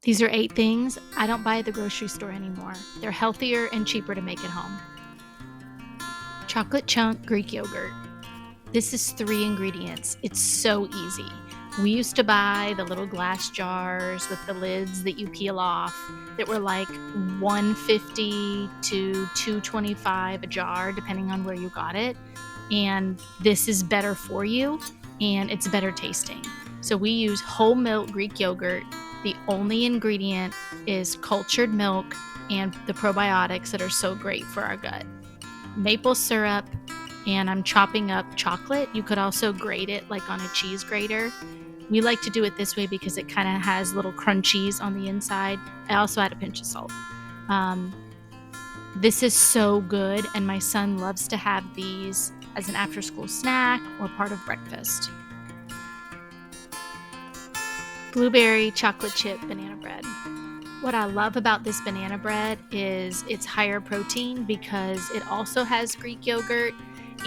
These are 8 things I don't buy at the grocery store anymore. They're healthier and cheaper to make at home. Chocolate chunk Greek yogurt. This is 3 ingredients. It's so easy. We used to buy the little glass jars with the lids that you peel off that were like $1.50 to $2.25 a jar, depending on where you got it. And this is better for you and it's better tasting. So we use whole milk Greek yogurt. The only ingredient is cultured milk and the probiotics that are so great for our gut. Maple syrup, and I'm chopping up chocolate. You could also grate it like on a cheese grater. We like to do it this way because it kind of has little crunchies on the inside. I also add a pinch of salt. This is so good, and my son loves to have these as an after-school snack or part of breakfast. Blueberry chocolate chip banana bread. What I love about this banana bread is it's higher protein because it also has Greek yogurt,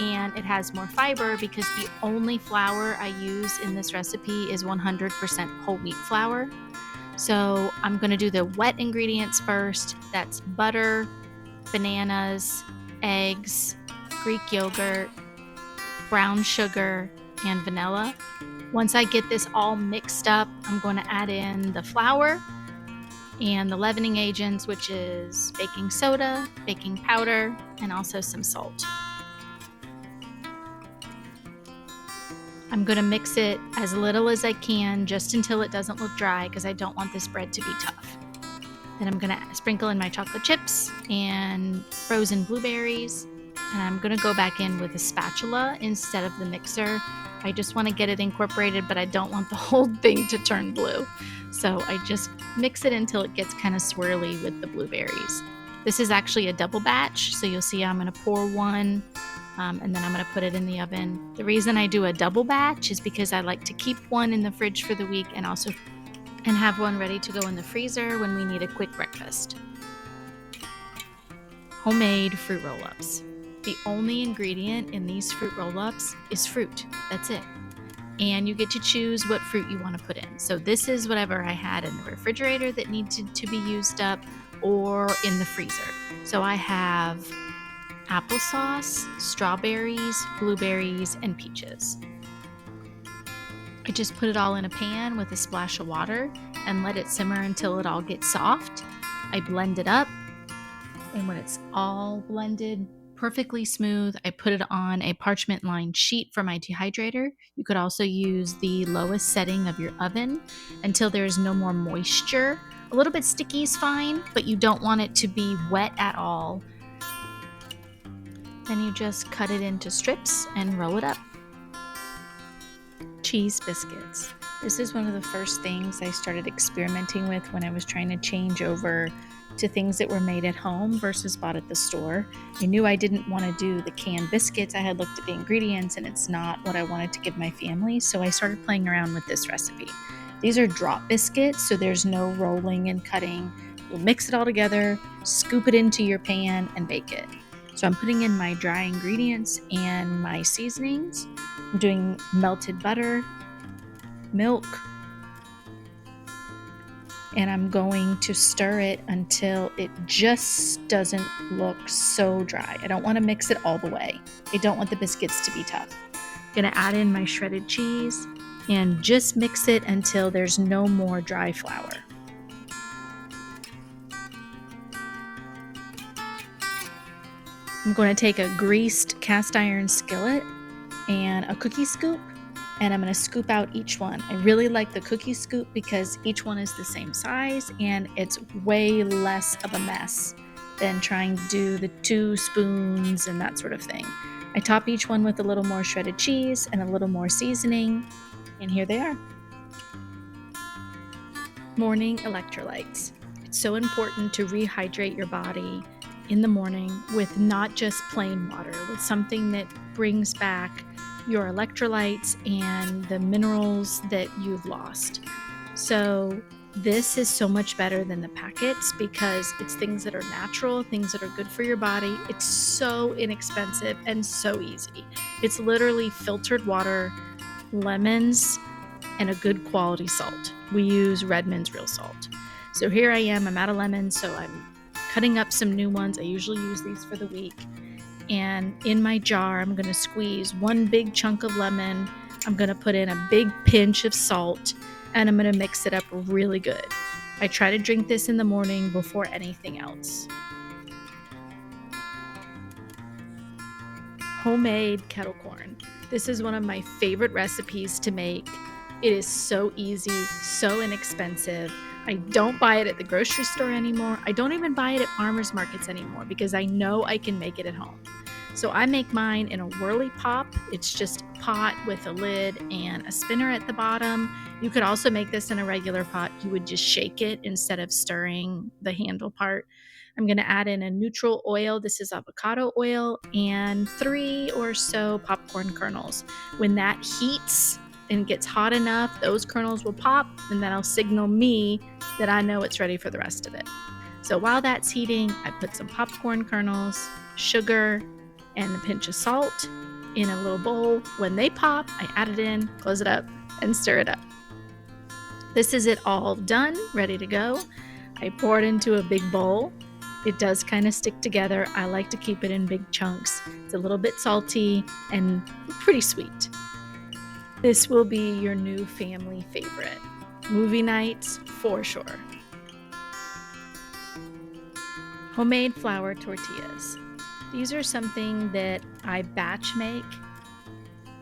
and it has more fiber because the only flour I use in this recipe is 100% whole wheat flour. So I'm going to do the wet ingredients first. That's butter, bananas, eggs, Greek yogurt, brown sugar, and vanilla. Once I get this all mixed up, I'm going to add in the flour and the leavening agents, which is baking soda, baking powder, and also some salt. I'm going to mix it as little as I can just until it doesn't look dry because I don't want this bread to be tough. Then I'm going to sprinkle in my chocolate chips and frozen blueberries, and I'm going to go back in with a spatula instead of the mixer. I just want to get it incorporated, but I don't want the whole thing to turn blue. So I just mix it until it gets kind of swirly with the blueberries. This is actually a double batch, so you'll see I'm going to pour one, and then I'm going to put it in the oven. The reason I do a double batch is because I like to keep one in the fridge for the week and have one ready to go in the freezer when we need a quick breakfast. Homemade fruit roll-ups. The only ingredient in these fruit roll-ups is fruit. That's it. And you get to choose what fruit you want to put in. So this is whatever I had in the refrigerator that needed to be used up or in the freezer. So I have applesauce, strawberries, blueberries, and peaches. I just put it all in a pan with a splash of water and let it simmer until it all gets soft. I blend it up, and when it's all blended perfectly smooth, I put it on a parchment lined sheet for my dehydrator. You could also use the lowest setting of your oven until there's no more moisture. A little bit sticky is fine, but you don't want it to be wet at all. Then you just cut it into strips and roll it up. Cheese biscuits. This is one of the first things I started experimenting with when I was trying to change over to things that were made at home versus bought at the store. I knew I didn't want to do the canned biscuits. I had looked at the ingredients and it's not what I wanted to give my family, so I started playing around with this recipe. These are drop biscuits, so there's no rolling and cutting. You'll mix it all together, scoop it into your pan, and bake it. So I'm putting in my dry ingredients and my seasonings. I'm doing melted butter, milk, and I'm going to stir it until it just doesn't look so dry. I don't want to mix it all the way. I don't want the biscuits to be tough. I'm going to add in my shredded cheese and just mix it until there's no more dry flour. I'm going to take a greased cast iron skillet and a cookie scoop, and I'm going to scoop out each one. I really like the cookie scoop because each one is the same size and it's way less of a mess than trying to do the 2 spoons and that sort of thing. I top each one with a little more shredded cheese and a little more seasoning, and here they are. Morning electrolytes. It's so important to rehydrate your body in the morning with not just plain water, with something that brings back your electrolytes and the minerals that you've lost. So this is so much better than the packets because it's things that are natural, things that are good for your body. It's so inexpensive and so easy. It's literally filtered water, lemons, and a good quality salt. We use Redmond's real salt. So here I am, I'm out of lemons, so I'm cutting up some new ones. I usually use these for the week. And in my jar, I'm going to squeeze one big chunk of lemon. I'm going to put in a big pinch of salt, and I'm going to mix it up really good. I try to drink this in the morning before anything else. Homemade kettle corn. This is one of my favorite recipes to make. It is so easy, so inexpensive. I don't buy it at the grocery store anymore. I don't even buy it at farmers markets anymore because I know I can make it at home. So I make mine in a whirly pop. It's just a pot with a lid and a spinner at the bottom. You could also make this in a regular pot. You would just shake it instead of stirring the handle part. I'm going to add in a neutral oil. This is avocado oil, and 3 or so popcorn kernels. When that heats and gets hot enough, those kernels will pop, and that'll signal me that I know it's ready for the rest of it. So while that's heating, I put some popcorn kernels, sugar, and a pinch of salt in a little bowl. When they pop, I add it in, close it up, and stir it up. This is it all done, ready to go. I pour it into a big bowl. It does kind of stick together. I like to keep it in big chunks. It's a little bit salty and pretty sweet. This will be your new family favorite. Movie nights, for sure. Homemade flour tortillas. These are something that I batch make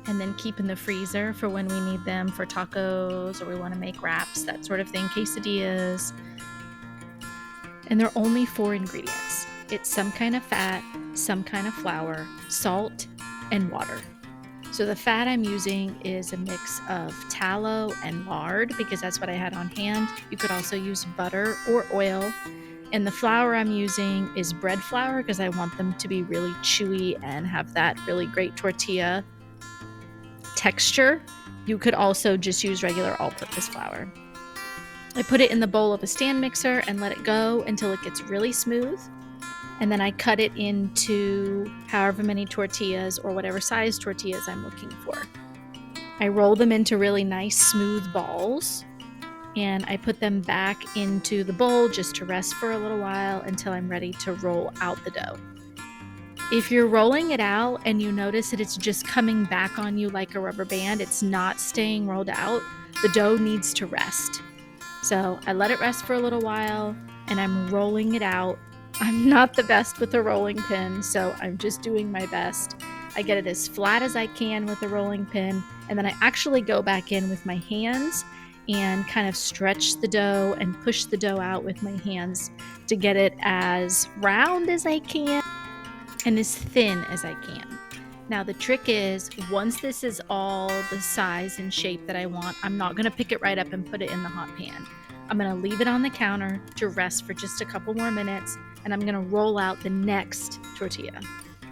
and then keep in the freezer for when we need them for tacos or we want to make wraps, that sort of thing, quesadillas. And they're only 4 ingredients. It's some kind of fat, some kind of flour, salt, and water. So the fat I'm using is a mix of tallow and lard because that's what I had on hand. You could also use butter or oil. And the flour I'm using is bread flour because I want them to be really chewy and have that really great tortilla texture. You could also just use regular all-purpose flour. I put it in the bowl of a stand mixer and let it go until it gets really smooth. And then I cut it into however many tortillas or whatever size tortillas I'm looking for. I roll them into really nice smooth balls and I put them back into the bowl just to rest for a little while until I'm ready to roll out the dough. If you're rolling it out and you notice that it's just coming back on you like a rubber band, it's not staying rolled out, the dough needs to rest. So I let it rest for a little while and I'm rolling it out. I'm not the best with a rolling pin, so I'm just doing my best. I get it as flat as I can with a rolling pin, and then I actually go back in with my hands and kind of stretch the dough and push the dough out with my hands to get it as round as I can and as thin as I can. Now the trick is, once this is all the size and shape that I want, I'm not going to pick it right up and put it in the hot pan. I'm going to leave it on the counter to rest for just a couple more minutes, and I'm going to roll out the next tortilla.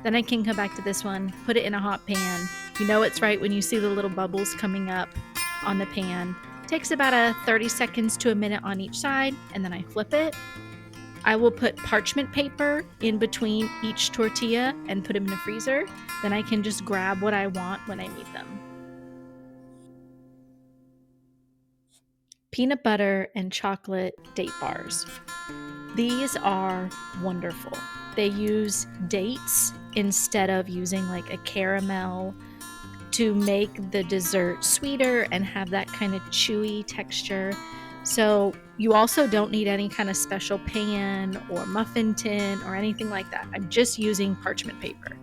Then I can come back to this one, put it in a hot pan. You know it's right when you see the little bubbles coming up on the pan. It takes about 30 seconds to a minute on each side, and then I flip it. I will put parchment paper in between each tortilla and put them in the freezer. Then I can just grab what I want when I need them. Peanut butter and chocolate date bars. These are wonderful. They use dates instead of using like a caramel to make the dessert sweeter and have that kind of chewy texture. So you also don't need any kind of special pan or muffin tin or anything like that. I'm just using parchment paper.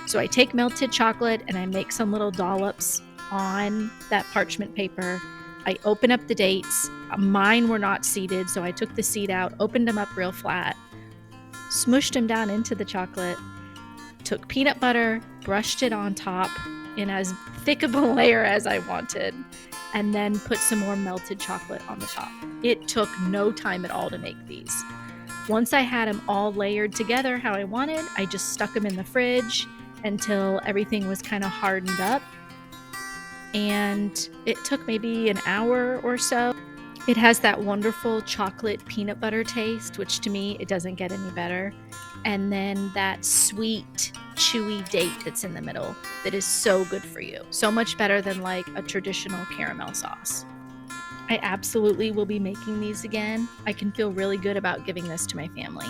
So I take melted chocolate and I make some little dollops on that parchment paper. I open up the dates. Mine were not seeded, so I took the seed out, opened them up real flat, smushed them down into the chocolate, took peanut butter, brushed it on top in as thick of a layer as I wanted, and then put some more melted chocolate on the top. It took no time at all to make these. Once I had them all layered together how I wanted, I just stuck them in the fridge until everything was kind of hardened up. And it took maybe an hour or so. It has that wonderful chocolate peanut butter taste, which to me, it doesn't get any better. And then that sweet, chewy date that's in the middle that is so good for you. So much better than like a traditional caramel sauce. I absolutely will be making these again. I can feel really good about giving this to my family.